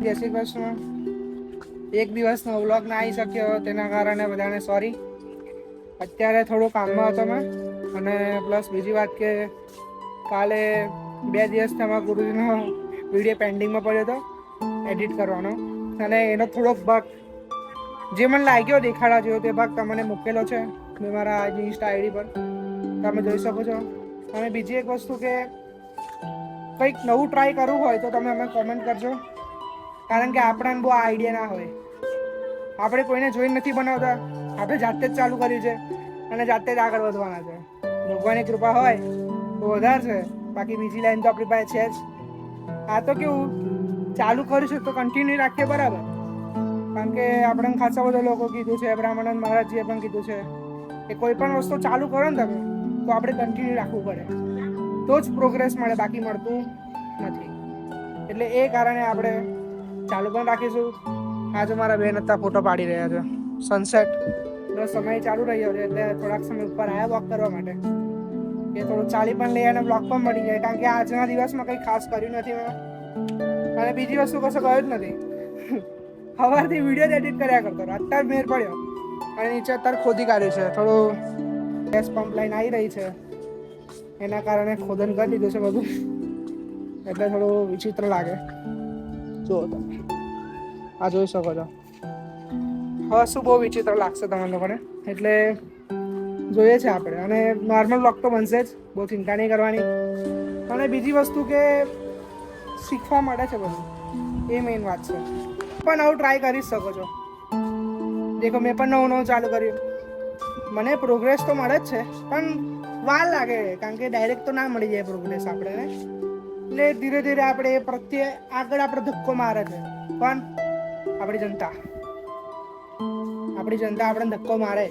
જય શ્રી કૃષ્ણ. એક દિવસનો વ્લોગ ના આવી શક્યો તેના કારણે બધાને સોરી. અત્યારે થોડું કામમાં હતો મેં, અને પ્લસ બીજી વાત કે કાલે 2 દિવસથી અમારા ગુરુજીનો વિડીયો પેન્ડિંગમાં પડ્યો હતો એડિટ કરવાનો, અને એનો થોડોક ભાગ જે મને લાગ્યો દેખાડા જેવો તે ભાગ તમને મૂકેલો છે મેં મારા ઇન્સ્ટા આઈડી પર, તમે જોઈ શકો છો. અને બીજી એક વસ્તુ કે કંઈક નવું ટ્રાય કરવું હોય તો તમે અમે કોમેન્ટ કરજો, કારણ કે આપણને બહુ આઈડિયા ના હોય. આપણે કોઈને જોઈને નથી બનાવતા, આપણે જાતે જ ચાલુ કર્યું છે અને જાતે જ આગળ વધવાના છે. ભગવાનની કૃપા હોય તો વધારે છે, બાકી બીજી લાઈન તો આપણી પાસે છે જ. આ તો કેવું ચાલુ કરીશું તો કન્ટિન્યુ રાખીએ બરાબર, કારણ કે આપણને ખાસા બધા લોકો કીધું છે, બ્રાહ્મણ મહારાજજીએ પણ કીધું છે કે કોઈ પણ વસ્તુ ચાલુ કરો ને તમે તો આપણે કન્ટિન્યુ રાખવું પડે, તો જ પ્રોગ્રેસ મળે, બાકી મળતું નથી. એટલે એ કારણે આપણે ચાલુ પણ રાખીશું. આજે મારા બેન હતા ફોટો પાડી રહ્યા છે સનસેટનો સમય ચાલુ રહ્યો છે, એટલે થોડાક સમય ઉપર આવ્યા વોક કરવા માટે કે થોડું ચાલી પણ લઈએ અને બ્લોગ પણ મળી જાય, કારણ કે આજના દિવસમાં કંઈ ખાસ કર્યું નથી મેં, અને બીજી વસ્તુ કશું કહ્યું જ નથી. સવારથી વિડીયો એડિટ કર્યા કરતો, અત્યારે મેર પડ્યો અને નીચે અત્યારે ખોદી કાઢ્યું છે. થોડું ગેસ પંપ લાઈન આવી રહી છે, એના કારણે ખોદન કરી દીધું છે બધું, એટલે થોડું વિચિત્ર લાગે. જુઓ તમે આ જોઈ શકો છો. હવે શું બહુ વિચિત્ર લાગશે તમને લોકોને, એટલે જોઈએ છે આપણે. અને નોર્મલ બ્લોગ તો બનશે જ, બહુ ચિંતા નહીં કરવાની. અને બીજી વસ્તુ કે શીખવા મળે છે બધું, એ મેઇન વાત છે. પણ આવું ટ્રાય કરી શકો છો. દેખો મેં પણ નવું ચાલુ કર્યું, મને પ્રોગ્રેસ તો મળે જ છે, પણ વાર લાગે, કારણ કે ડાયરેક્ટ તો ના મળી જાય પ્રોગ્રેસ આપણને. એટલે ધીરે ધીરે આપણે એ પ્રત્યે આગળ આપણે ધક્કો મારે છે, પણ આપણી જનતા આપણે ધક્કો મારે.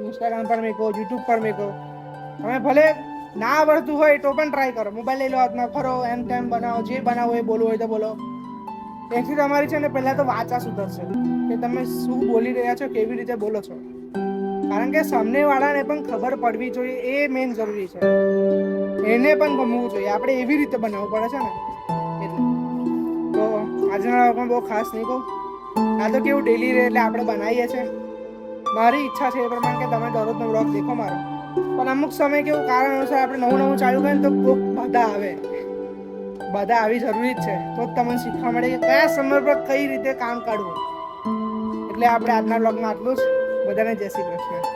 ઇન્સ્ટાગ્રામ પર મેકો, યુટ્યુબ પર મેકો, તમે ભલે ના આવડતું હોય તો પણ ટ્રાય કરો. મોબાઈલ લઈ લો હાથમાં, ફરો, એમ તેમ બનાવો, જે બનાવો એ બોલવું હોય તો બોલો. એથી તમારી છે ને પહેલા તો વાચા સુધરશે કે તમે શું બોલી રહ્યા છો, કેવી રીતે બોલો છો, કારણ કે સામેવાળાને પણ ખબર પડવી જોઈએ, એ મેઇન જરૂરી છે. એને પણ ગમવું જોઈએ, આપણે એવી રીતે બનાવવું પડે છે ને. એટલે તો આજના પણ બહુ ખાસ નહીં કહું, આ તો કેવું ડેલી રહે એટલે આપણે બનાવીએ છીએ. મારી ઈચ્છા છે એ પ્રમાણે કે તમે દરરોજનો વ્લોગ દેખો મારો, પણ અમુક સમય કેવું કારણોસર આપણે નવું ચાલુ કરીએ ને તો કોઈક બાધા આવે. બાધા આવી જરૂરી જ છે, તો જ તમને શીખવા મળે કે કયા સમય પર કઈ રીતે કામ કાઢવું. એટલે આપણે આજના વ્લોગમાં આટલું જ. બધાને જય શ્રી કૃષ્ણ.